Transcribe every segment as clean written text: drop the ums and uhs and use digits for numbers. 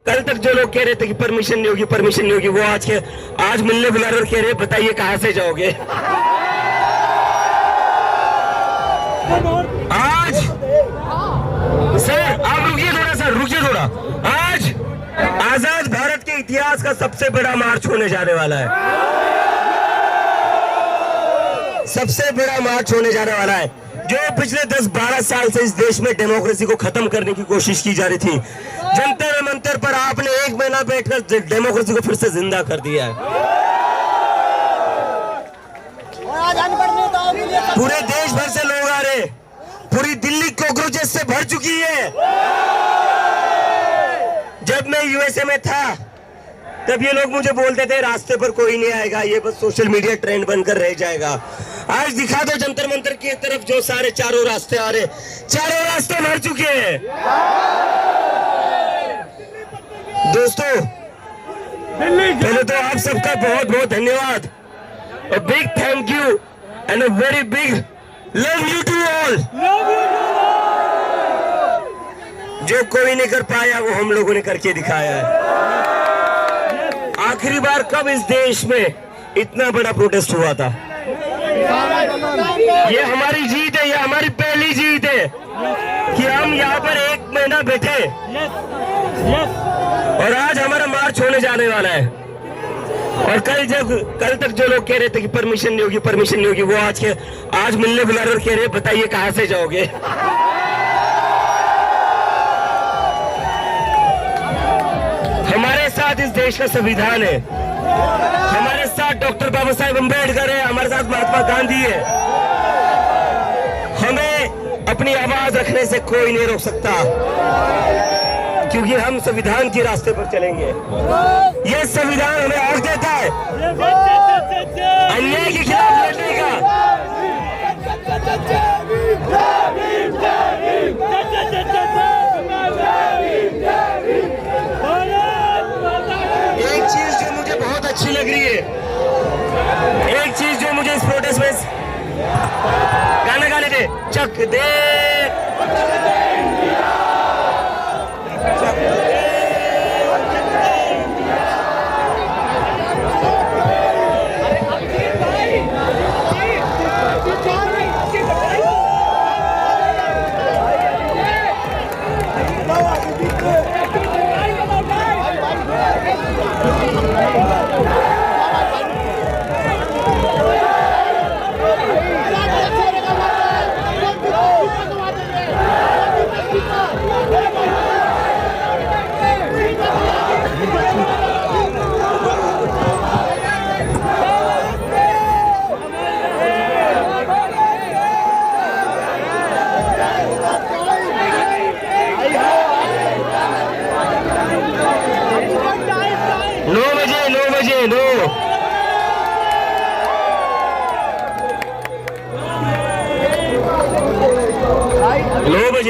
कल तक जो लोग कह रहे थे कि परमिशन नहीं होगी परमिशन नहीं होगी, वो आज मिलने बुला रहे और कह रहे बताइए कहां से जाओगे। आज सर आप रुकिए थोड़ा, सर रुकिए थोड़ा। आज आजाद भारत के इतिहास का सबसे बड़ा मार्च होने जाने वाला है, सबसे बड़ा मार्च होने जाने वाला है। जो पिछले 10-12 साल से इस देश में डेमोक्रेसी को खत्म करने की कोशिश की जा रही थी, जंतर मंतर पर आपने 1 महीना बैठकर डेमोक्रेसी को फिर से जिंदा कर दिया है। पूरे देश भर से लोग आ रहे, पूरी दिल्ली कॉकरोचेस से भर चुकी है। जब मैं यूएसए में था तब ये लोग मुझे बोलते थे रास्ते पर कोई नहीं आएगा, ये बस सोशल मीडिया ट्रेंड बनकर रह जाएगा। आज दिखा दो जंतर मंतर की तरफ जो सारे चारों रास्ते आ रहे, चारों रास्ते भर चुके हैं। दोस्तों पहले तो आप सबका बहुत बहुत धन्यवाद, a big thank you and a very big love you to all। जो कोई नहीं कर पाया वो हम लोगों ने करके दिखाया है। आखिरी बार कब इस देश में इतना बड़ा प्रोटेस्ट हुआ था? ये हमारी जीत है, ये हमारी पहली जीत है कि हम यहाँ पर 1 महीना बैठे और आज हमारा मार्च होने जाने वाला है। और कल तक जो लोग कह रहे थे कि परमिशन नहीं होगी परमिशन नहीं होगी, वो आज मिलने बुला रहे और कह रहे बताइए कहां से जाओगे। हमारे साथ इस देश का संविधान है, हमारे साथ डॉक्टर बाबा साहेब अम्बेडकर है, हमारे साथ महात्मा गांधी है। हमें अपनी आवाज रखने से कोई नहीं रोक सकता, क्योंकि हम संविधान के रास्ते पर चलेंगे। यह संविधान हमें हक देता है अन्याय के खिलाफ लड़ने का। एक चीज जो मुझे बहुत अच्छी लग रही है, एक चीज जो मुझे इस प्रोटेस्ट में गाना गाने दे, चक दे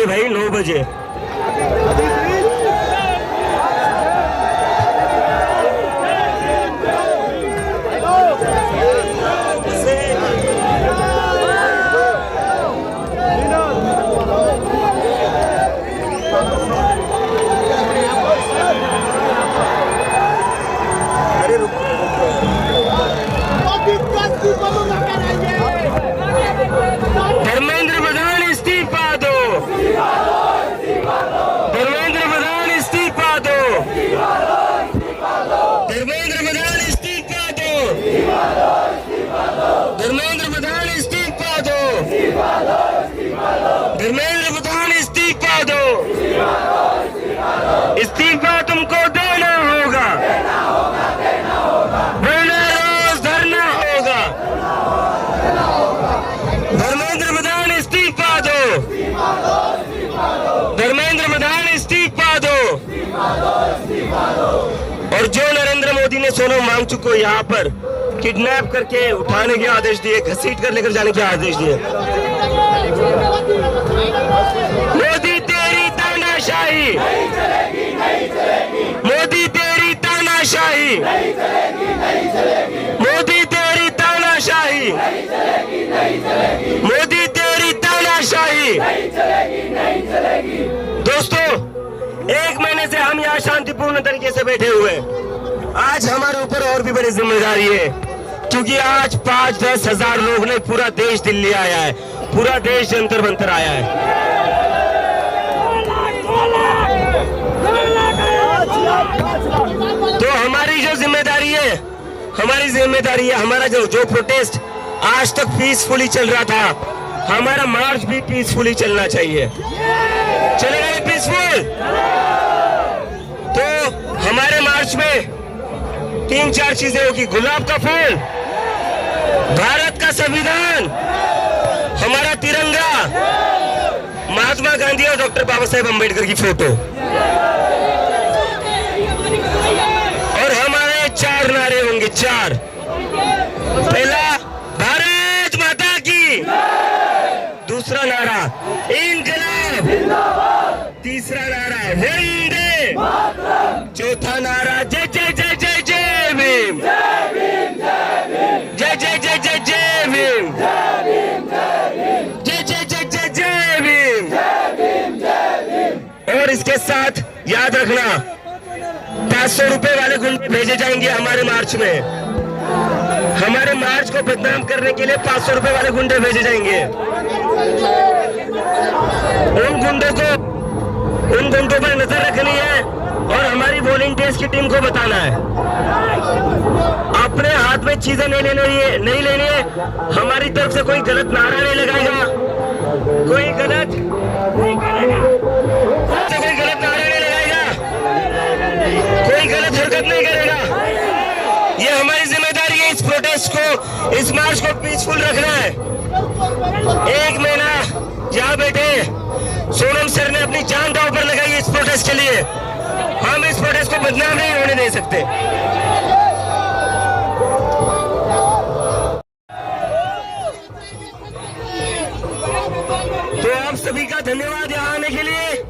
भाई 9 बजे। धर्मेंद्र प्रधान इस्तीफा दो, धर्मेंद्र प्रधान इस्तीफा दो, धर्मेंद्र प्रधान इस्तीफा दो, धर्मेंद्र प्रधान इस्तीफा दो, धर्मेंद्र प्रधान इस्तीफा दो। इस्तीफा तुमको देना होगा, वरना रोज धरना होगा। धर्मेंद्र प्रधान इस्तीफा दो, धर्मेंद्र प्रधान इस्तीफा दो। और जो नरेंद्र मोदी ने सोनम वांगचुक को यहाँ पर किडनैप करके उठाने के आदेश दिए, घसीट कर लेकर जाने के आदेश दिए, मोदी तेरी तानाशाही, मोदी तेरी तानाशाही, मोदी तेरी तानाशाही, मोदी तेरी तानाशाही। दोस्तों 1 महीने से हम यहाँ शांतिपूर्ण तरीके से बैठे हुए हैं। आज हमारे ऊपर और भी बड़ी जिम्मेदारी है, क्योंकि आज 5-10 हजार लोग ने पूरा देश दिल्ली आया है, पूरा देश जंतर मंतर आया है। तो हमारी जो जिम्मेदारी है, हमारा जो प्रोटेस्ट आज तक पीसफुली चल रहा था, हमारा मार्च भी पीसफुली चलना चाहिए। चलेगा ये पीसफुल? तो हमारे मार्च में 3-4 चीजें होगी। गुलाब का फूल, भारत का संविधान, हमारा तिरंगा, महात्मा गांधी और डॉक्टर बाबा साहेब अम्बेडकर की फोटो, और हमारे 4 नारे होंगे। 4। पहला, भारत माता की। दूसरा नारा, इनकलाब। तीसरा नारा, वंदे। चौथा नारा, जय जय जय जय जय भीम। जय जय जय जय जय भीम। जय जय जय जय जय भीम। और इसके साथ याद रखना, 500 रुपए वाले गुंडे भेजे जाएंगे हमारे मार्च में। हमारे मार्च को बदनाम करने के लिए 500 रुपए वाले गुंडे भेजे जाएंगे। उन गुंडों पर नजर रखनी है और हमारी वॉलंटियर्स की टीम को बताना है। अपने हाथ में चीजें नहीं लेनी है। हमारी तरफ से कोई गलत नारा नहीं लगाएगा, कोई गलत नारा नहीं लगाएगा, कोई गलत हरकत नहीं करेगा। ये हमारी जिम्मेदारी है। इस प्रोटेस्ट को, इस मार्च को पीसफुल रखना है। 1 महीना यहाँ बैठे सोनम सर ने अपनी जान दांव पर लगाई इस प्रोटेस्ट के लिए। हम इस प्रोटेस्ट को बदनाम नहीं होने दे सकते। तो आप सभी का धन्यवाद यहाँ आने के लिए।